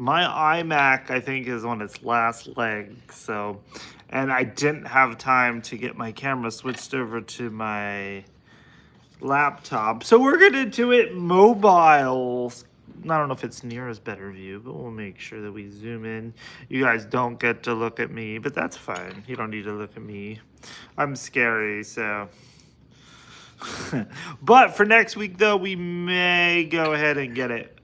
My iMac, I think, is on its last leg, so, and I didn't have time to get my camera switched over to my laptop. So we're gonna do it mobile. I don't know if it's near as better view, but we'll make sure that we zoom in. You guys don't get to look at me, but that's fine. You don't need to look at me. I'm scary, so. But for next week, though, we may go ahead and get it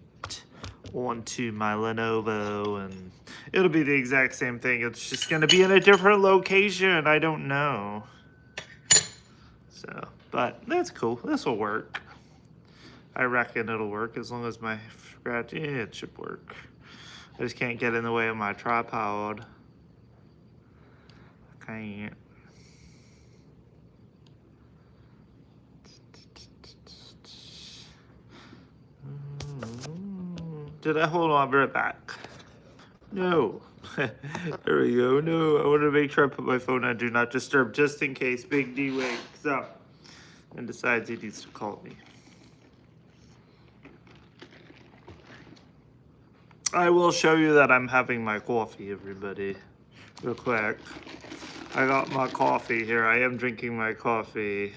onto my Lenovo, and it'll be the exact same thing. It's just going to be in a different location. I don't know. So, but that's cool. This will work. I reckon it'll work as long as my scratch. Yeah, it should work. I just can't get in the way of my tripod. I can't. Did I hold on? I'll be right back. No. There we go. No, I want to make sure I put my phone on Do Not Disturb just in case Big D wakes up and decides he needs to call me. I will show you that I'm having my coffee, everybody, real quick. I got my coffee here. I am drinking my coffee.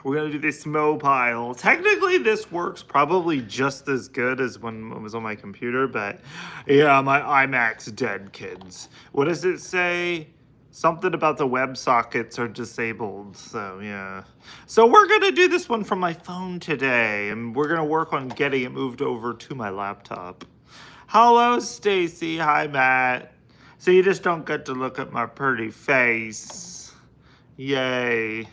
We're gonna do this mobile. Technically, this works probably just as good as when it was on my computer, but yeah, my iMac's dead, kids. What does it say? Something about the web sockets are disabled, so yeah. So we're gonna do this one from my phone today, and we're gonna work on getting it moved over to my laptop. Hello, Stacy. Hi, Matt. So you just don't get to look at my pretty face. Yay.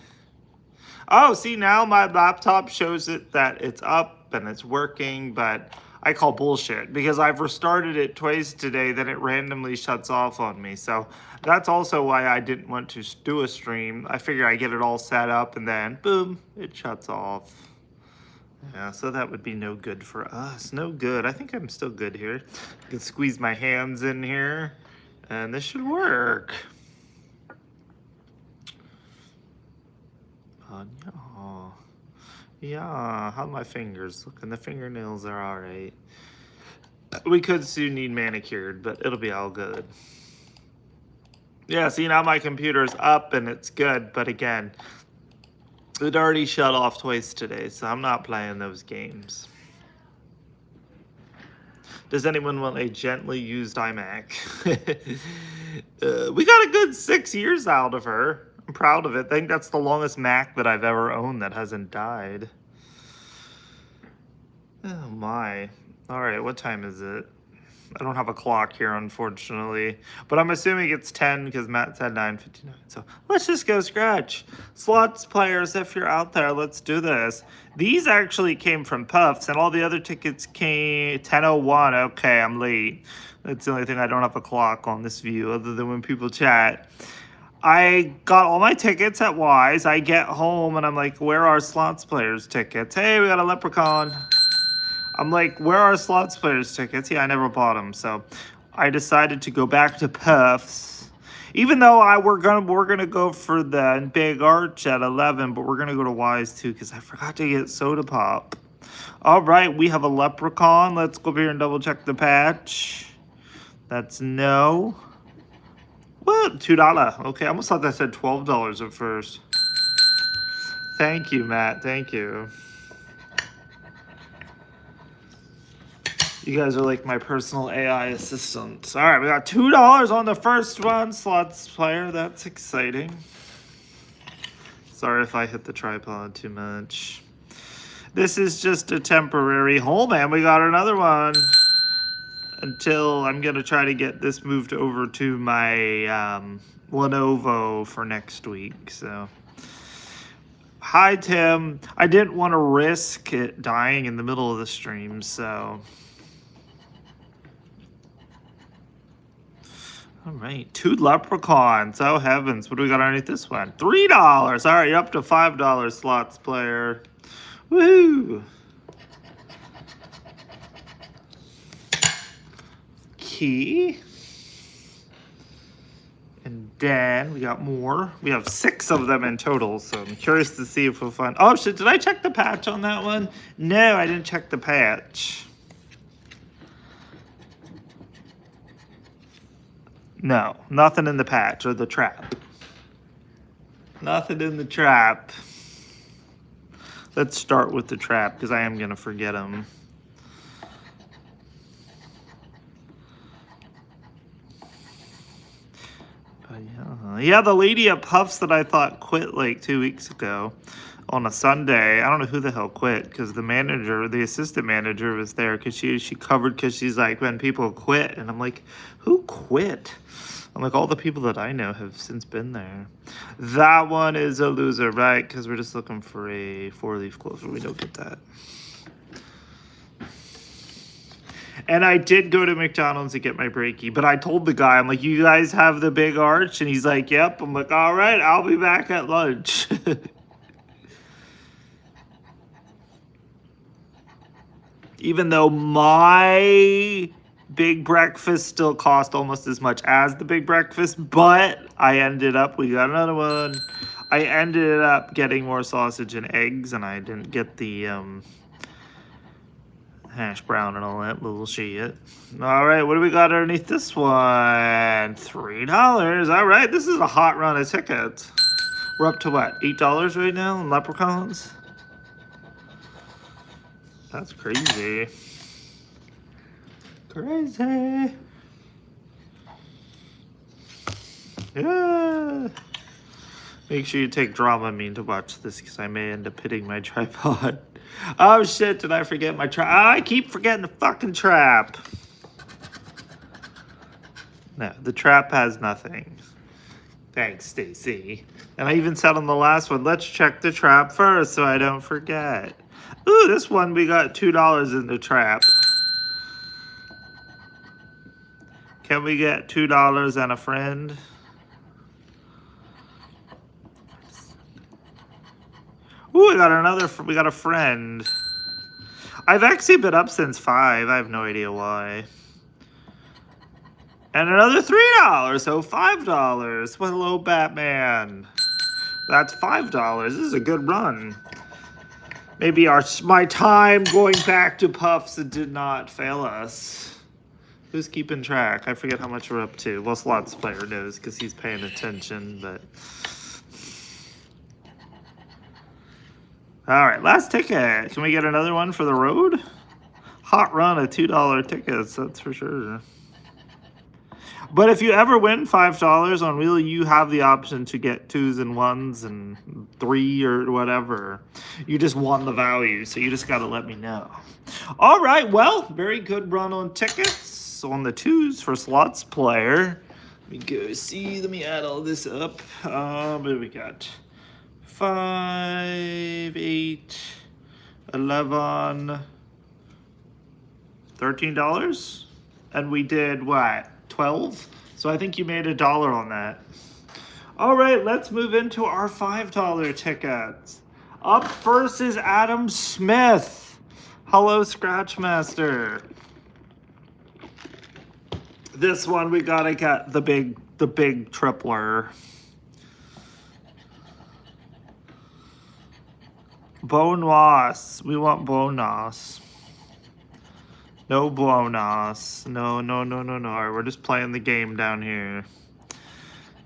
Oh, see, now my laptop shows it that it's up and it's working, but I call bullshit because I've restarted it twice today, then it randomly shuts off on me. So that's also why I didn't want to do a stream. I figure I get it all set up and then boom, it shuts off. Yeah, so that would be no good for us. No good. I think I'm still good here. I can squeeze my hands in here and this should work. Yeah, how my fingers looking? The fingernails are all right. We could soon need manicured, but it'll be all good. Yeah, see, now my computer's up and it's good, but again, it already shut off twice today, so I'm not playing those games. Does anyone want a gently used iMac? We got a good 6 years out of her. I'm proud of it. I think that's the longest Mac that I've ever owned that hasn't died. Oh my. All right, what time is it? I don't have a clock here, unfortunately. But I'm assuming it's 10 because Matt said 9:59. So let's just go scratch. Slots players, if you're out there, let's do this. These actually came from Puffs, and all the other tickets came 10:01. Okay, I'm late. That's the only thing I don't have a clock on this view other than when people chat. I got all my tickets at Wise. I get home and I'm like, where are Slots Players tickets? Hey, we got a leprechaun. I'm like, where are Slots Players tickets? Yeah, I never bought them. So I decided to go back to Puffs. Even though we're gonna go for the Big Arch at 11, but we're gonna go to Wise too because I forgot to get Soda Pop. All right, we have a leprechaun. Let's go up here and double check the patch. That's no. What? $2. Okay, I almost thought that said $12 at first. Thank you, Matt. Thank you. You guys are like my personal AI assistants. All right, we got $2 on the first one. Slots player. That's exciting. Sorry if I hit the tripod too much. This is just a temporary hold, and we got another one. Until I'm going to try to get this moved over to my Lenovo for next week. So, hi, Tim. I didn't want to risk it dying in the middle of the stream, so. All right, 2 leprechauns. Oh, heavens. What do we got underneath this one? $3. All right, you're up to $5 slots player. Woohoo. Key and Then we got more. We have 6 of them in total, so I'm curious to see if we'll find... Oh, shit, did I check the patch on that one? No, I didn't check the patch. No, nothing in the patch or the trap. Nothing in the trap. Let's start with the trap, because I am going to forget them. Yeah, the lady at Puffs that I thought quit like 2 weeks ago on a Sunday. I don't know who the hell quit, because the manager, the assistant manager was there because she covered, because she's like, when people quit. And I'm like, who quit? I'm like, all the people that I know have since been there. That one is a loser, right? Because we're just looking for a 4-leaf clover. We don't get that. And I did go to McDonald's to get my breakie, but I told the guy, I'm like, you guys have the big arch? And he's like, yep. I'm like, all right, I'll be back at lunch. Even though my big breakfast still cost almost as much as the big breakfast, but I ended up, we got another one. I ended up getting more sausage and eggs, and I didn't get the hash brown and all that little shit. All right, what do we got underneath this one? $3. All right, this is a hot run of tickets. We're up to what, $8 right now in leprechauns? That's crazy. Crazy. Yeah. Make sure you take Dramamine to watch this, because I may end up hitting my tripod. Oh shit, did I forget my trap? I keep forgetting the fucking trap. No, the trap has nothing. Thanks, Stacy. And I even said on the last one, let's check the trap first so I don't forget. Ooh, this one we got $2 in the trap. Can we get $2 and a friend? Ooh, we got a friend. I've actually been up since 5. I have no idea why. And another $3, so $5. Well, hello, Batman. That's $5. This is a good run. Maybe my time going back to Puffs did not fail us. Who's keeping track? I forget how much we're up to. Well, Slots player knows because he's paying attention, but... All right, last ticket. Can we get another one for the road? Hot run of $2 tickets, that's for sure. But if you ever win $5 on Wheel, you have the option to get 2s and 1s and 3 or whatever. You just want the value, so you just got to let me know. All right, well, very good run on tickets. On the 2s for Slots player. Let me go see, let me add all this up. What do we got? 5, 8, 11, $13. And we did what? 12? So I think you made $1 on that. All right, let's move into our $5 tickets. Up first is Adam Smith. Hello, Scratchmaster. This one we gotta get the big tripler. Bonus. We want bonus. No bonus. No. Alright, we're just playing the game down here.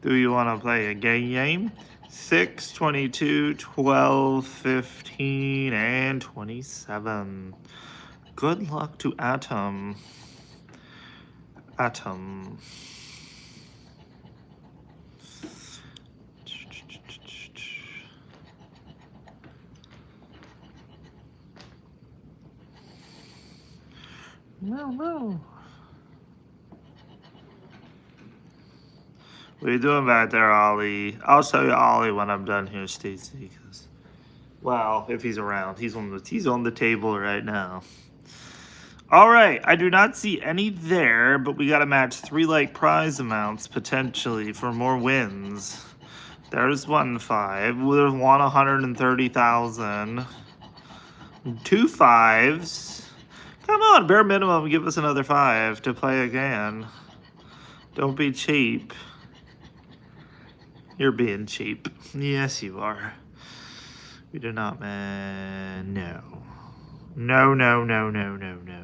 Do you want to play a game? 6, 22, 12, 15, and 27. Good luck to Atom. Atom. No. What are you doing back there, Ollie? I'll show you Ollie when I'm done here, Stacy. Well, if he's around, he's on the table right now. All right, I do not see any there, but we got to match 3 like prize amounts potentially for more wins. There's 1 5. There's 130,000. 2 5s. Come on, bare minimum, give us another 5 to play again. Don't be cheap. You're being cheap. Yes, you are. We do not, man. No. No, no, no, no, no, no.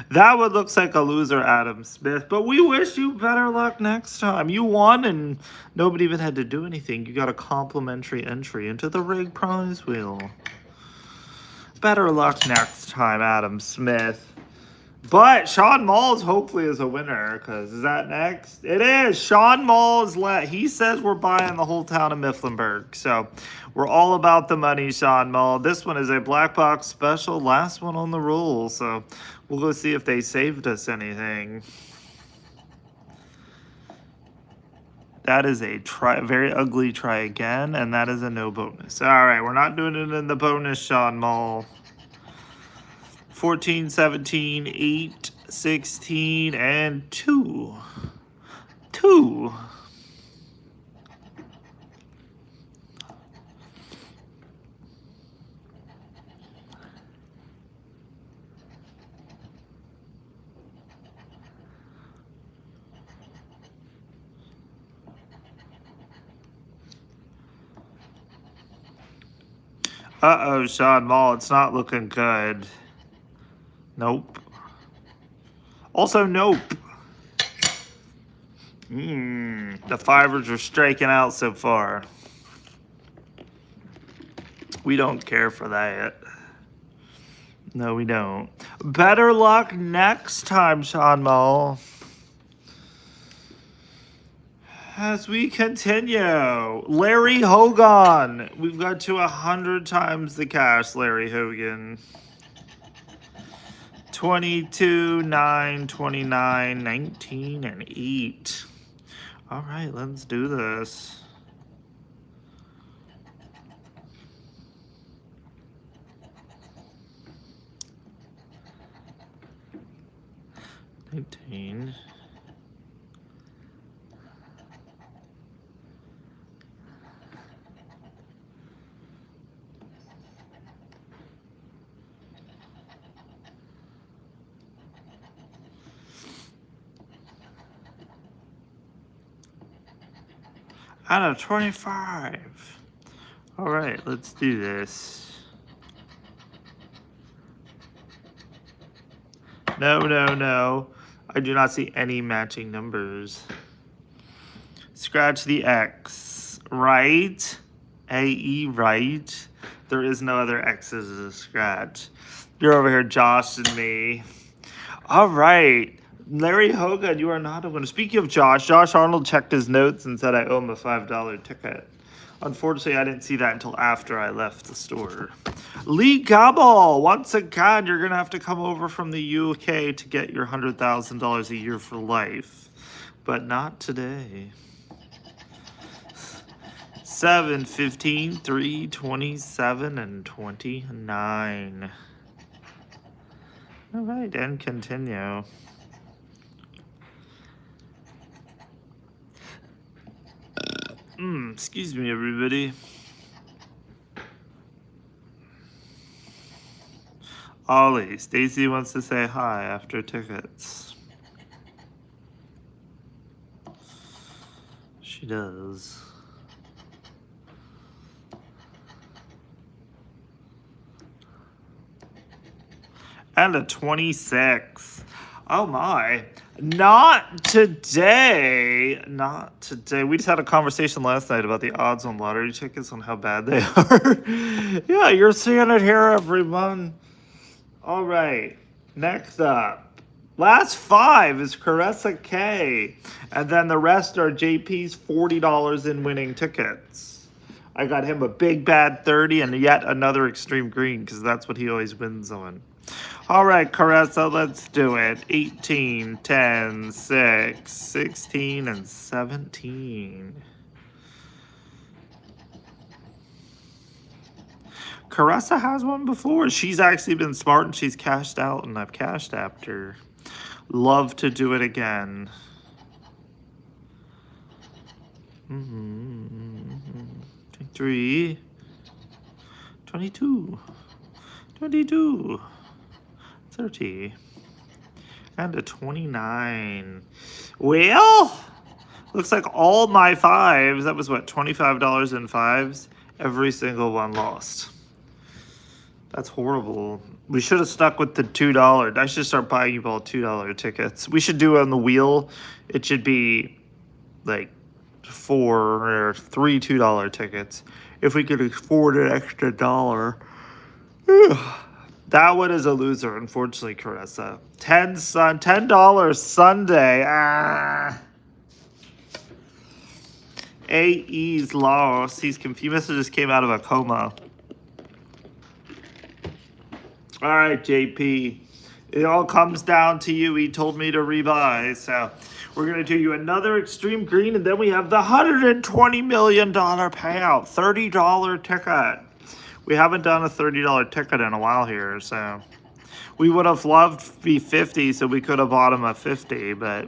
That one looks like a loser, Adam Smith, but we wish you better luck next time. You won and nobody even had to do anything. You got a complimentary entry into the rig prize wheel. Better luck next time, Adam Smith. But Sean Malls hopefully is a winner, because is that next? It is. Sean Malls, he says we're buying the whole town of Mifflinburg. So we're all about the money, Sean Mall. This one is a black box special, last one on the roll. So we'll go see if they saved us anything. That is a very ugly try again, and that is a no bonus. All right, we're not doing it in the bonus, Sean Mall. 14, 17, 8, 16, and 2. 2. Uh-oh, Sean Mall, it's not looking good. Nope. Also, nope. The fivers are striking out so far. We don't care for that. No, we don't. Better luck next time, Sean Mall. As we continue, Larry Hogan. We've got to 100 times the cash, Larry Hogan. 22, 9, 29, 19, and 8. All right, let's do this. $19. Out of 25. All right, let's do this. No, no, no. I do not see any matching numbers. Scratch the X. Right? AE, right? There is no other X's to scratch. You're over here joshing me. All right. Larry Hogan, you are not a winner. Speaking of Josh Arnold checked his notes and said I owe him a $5 ticket. Unfortunately, I didn't see that until after I left the store. Lee Gobble, once again, you're going to have to come over from the UK to get your $100,000 a year for life. But not today. 7, 15, 3, 27, and 29. All right, and continue. Excuse me, everybody. Ollie, Stacy wants to say hi after tickets. She does. And a 26. Oh my. Not today. Not today. We just had a conversation last night about the odds on lottery tickets and how bad they are. Yeah, you're seeing it here, everyone. All right. Next up. Last 5 is Caressa K. And then the rest are JP's $40 in winning tickets. I got him a big bad 30 and yet another extreme green because that's what he always wins on. All right, Caressa, let's do it. 18, 10, 6, 16, and 17. Caressa has one before. She's actually been smart and she's cashed out, and I've cashed apped her. Love to do it again. 23, 22, 22. 30 and a 29. Well, Looks like all my fives, that was what, $25 in fives? Every single one lost. That's horrible. We should have stuck with the $2. I should start buying you all $2 tickets. We should do it on the wheel. It should be like 4 or 3 $2 tickets. If we could afford an extra dollar. That one is a loser, unfortunately, Caressa. $10 Sunday. AE's lost. He's confused. He must have just came out of a coma. All right, JP. It all comes down to you. He told me to rebuy. So we're going to do you another extreme green, and then we have the $120 million payout. $30 ticket. We haven't done a $30 ticket in a while here, so we would have loved to be 50, so we could have bought him a 50, but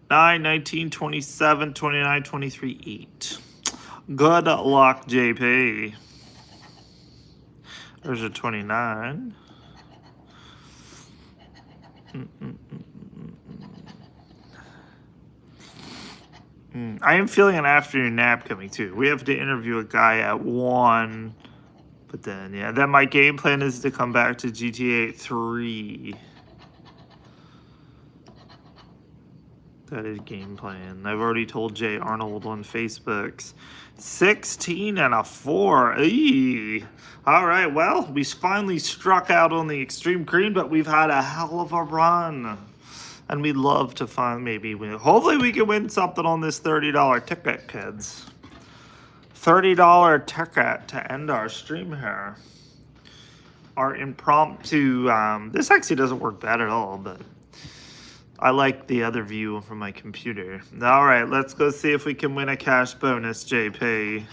9, 19, 27, 29, 23, 8. Good luck, JP. There's a 29. I am feeling an afternoon nap coming too. We have to interview a guy at 1. But then, yeah, then my game plan is to come back to GTA 3. That is game plan. I've already told Jay Arnold on Facebook's 16 and a 4. Eee. All right, well, we finally struck out on the extreme green, but we've had a hell of a run. And we'd love to find maybe win. Hopefully we can win something on this $30 ticket, kids. $30 ticket to end our stream here. Our impromptu, this actually doesn't work bad at all, but I like the other view from my computer. All right, let's go see if we can win a cash bonus, JP.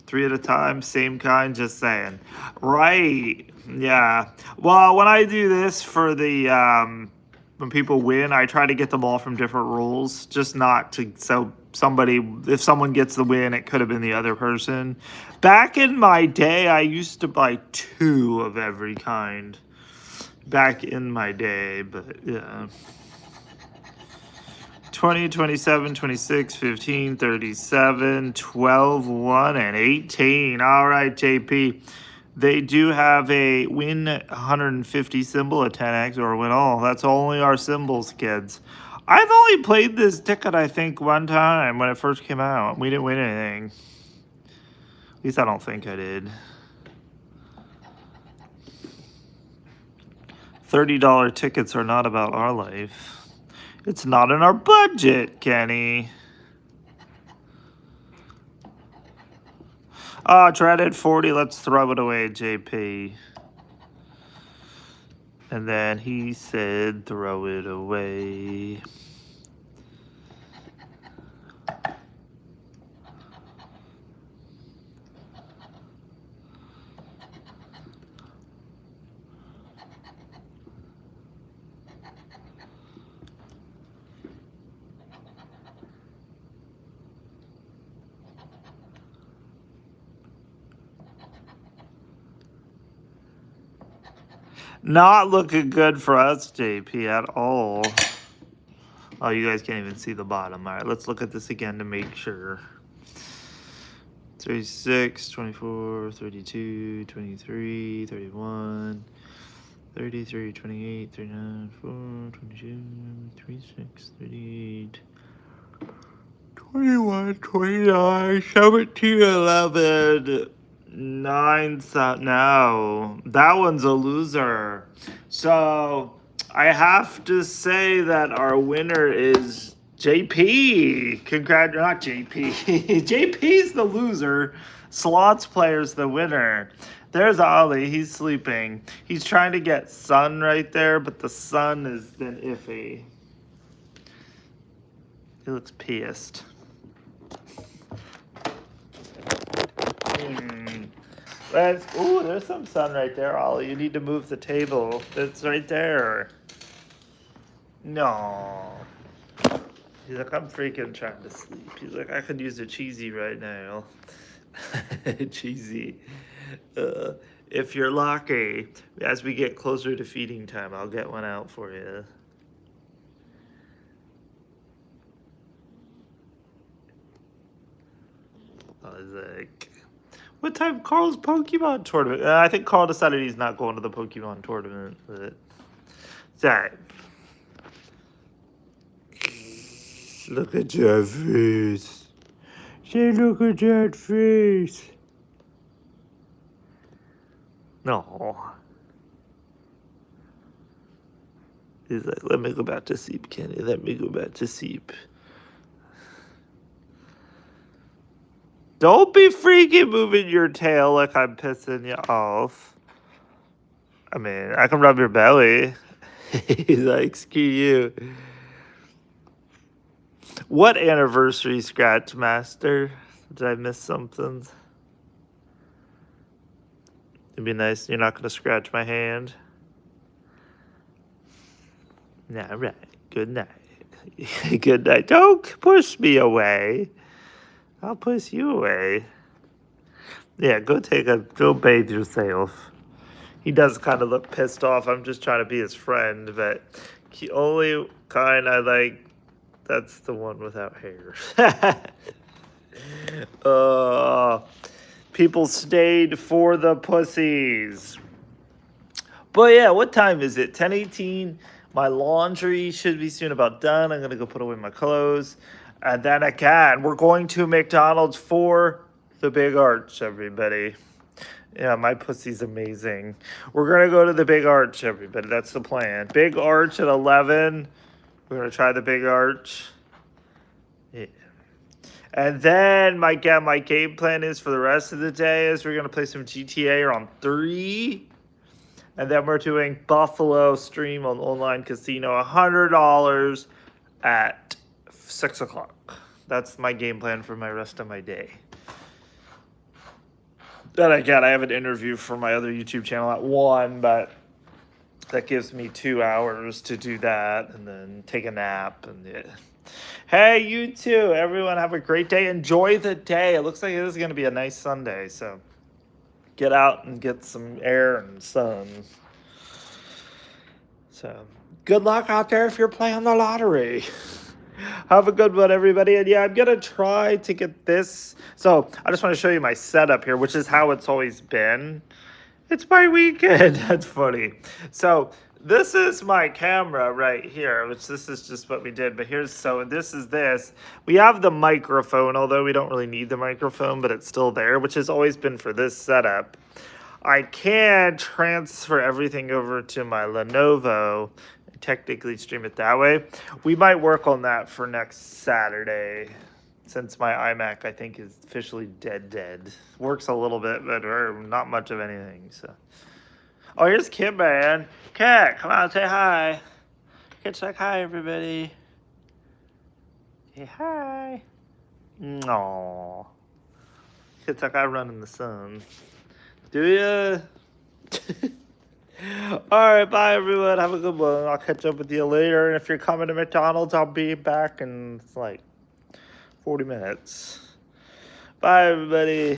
3 at a time, same kind, just saying. Right, yeah. Well, when I do this for the, when people win, I try to get them all from different rules, just not to, so somebody, if someone gets the win, it could have been the other person. Back in my day, I used to buy 2 of every kind. Back in my day, but yeah. 20, 27, 26, 15, 37, 12, 1, and 18. All right, JP. They do have a win 150 symbol, a 10x, or a win all. That's only our symbols, kids. I've only played this ticket, I think, one time when it first came out. We didn't win anything. At least I don't think I did. $30 tickets are not about our life. It's not in our budget, Kenny. Oh, dreaded 40. Let's throw it away, JP. And then he said, throw it away. Not looking good for us, JP, at all. Oh, you guys can't even see the bottom. All right, let's look at this again to make sure. 36, 24, 32, 23, 31, 33, 28, 39, 4, 22, 36, 38, 21, 29, 17, 11... 9, no, that one's a loser. So I have to say that our winner is JP. Not JP. JP's the loser. Slots player's the winner. There's Ollie. He's sleeping. He's trying to get sun right there, but the sun has been iffy. He looks pissed. Ooh, there's some sun right there, Ollie. You need to move the table. It's right there. No. He's like, I'm freaking trying to sleep. He's like, I could use a cheesy right now. Cheesy. If you're lucky, as we get closer to feeding time, I'll get one out for you. Isaac. What time Carl's Pokemon tournament? I think Carl decided he's not going to the Pokemon tournament, but it's alright. Look at your face. Say, look at that face. No. He's like, let me go back to sleep, Kenny. Let me go back to sleep. Don't be freaking moving your tail like I'm pissing you off. I mean, I can rub your belly. He's like, screw you. What anniversary scratch master? Did I miss something? It'd be nice. You're not going to scratch my hand. All right. Good night. Good night. Don't push me away. I'll push you away. Yeah, go bathe yourself. He does kind of look pissed off. I'm just trying to be his friend, but the only kind I like, that's the one without hair. People stayed for the pussies. But yeah, what time is it? 10:18. My laundry should be soon about done. I'm going to go put away my clothes. And then again, we're going to McDonald's for the Big Arch, everybody. Yeah, my pussy's amazing. We're going to go to the Big Arch, everybody. That's the plan. Big Arch at 11. We're going to try the Big Arch. Yeah. And then my game plan is for the rest of the day is we're going to play some GTA around 3. And then we're doing Buffalo stream on online casino, $100 at 6 o'clock. That's my game plan for my rest of my day. Then again, I have an interview for my other YouTube channel at 1, but that gives me 2 hours to do that and then take a nap. And yeah. Hey, you too. Everyone have a great day. Enjoy the day. It looks like it is going to be a nice Sunday, so get out and get some air and sun. So good luck out there if you're playing the lottery. Have a good one, everybody. And yeah, I'm going to try to get this. So I just want to show you my setup here, which is how it's always been. It's my weekend. That's funny. So this is my camera right here, which this is just what we did. But this is this. We have the microphone, although we don't really need the microphone, but it's still there, which has always been for this setup. I can transfer everything over to my Lenovo and technically stream it that way. We might work on that for next Saturday, since my iMac, I think, is officially dead. Works a little bit, but not much of anything. So, oh, here's Kid Man. Cat, come out, say hi. Kid, say hi, everybody. Say hi. Aww. Kid's like I run in the sun. Do ya? Alright, bye everyone. Have a good one. I'll catch up with you later. And if you're coming to McDonald's, I'll be back in like 40 minutes. Bye everybody.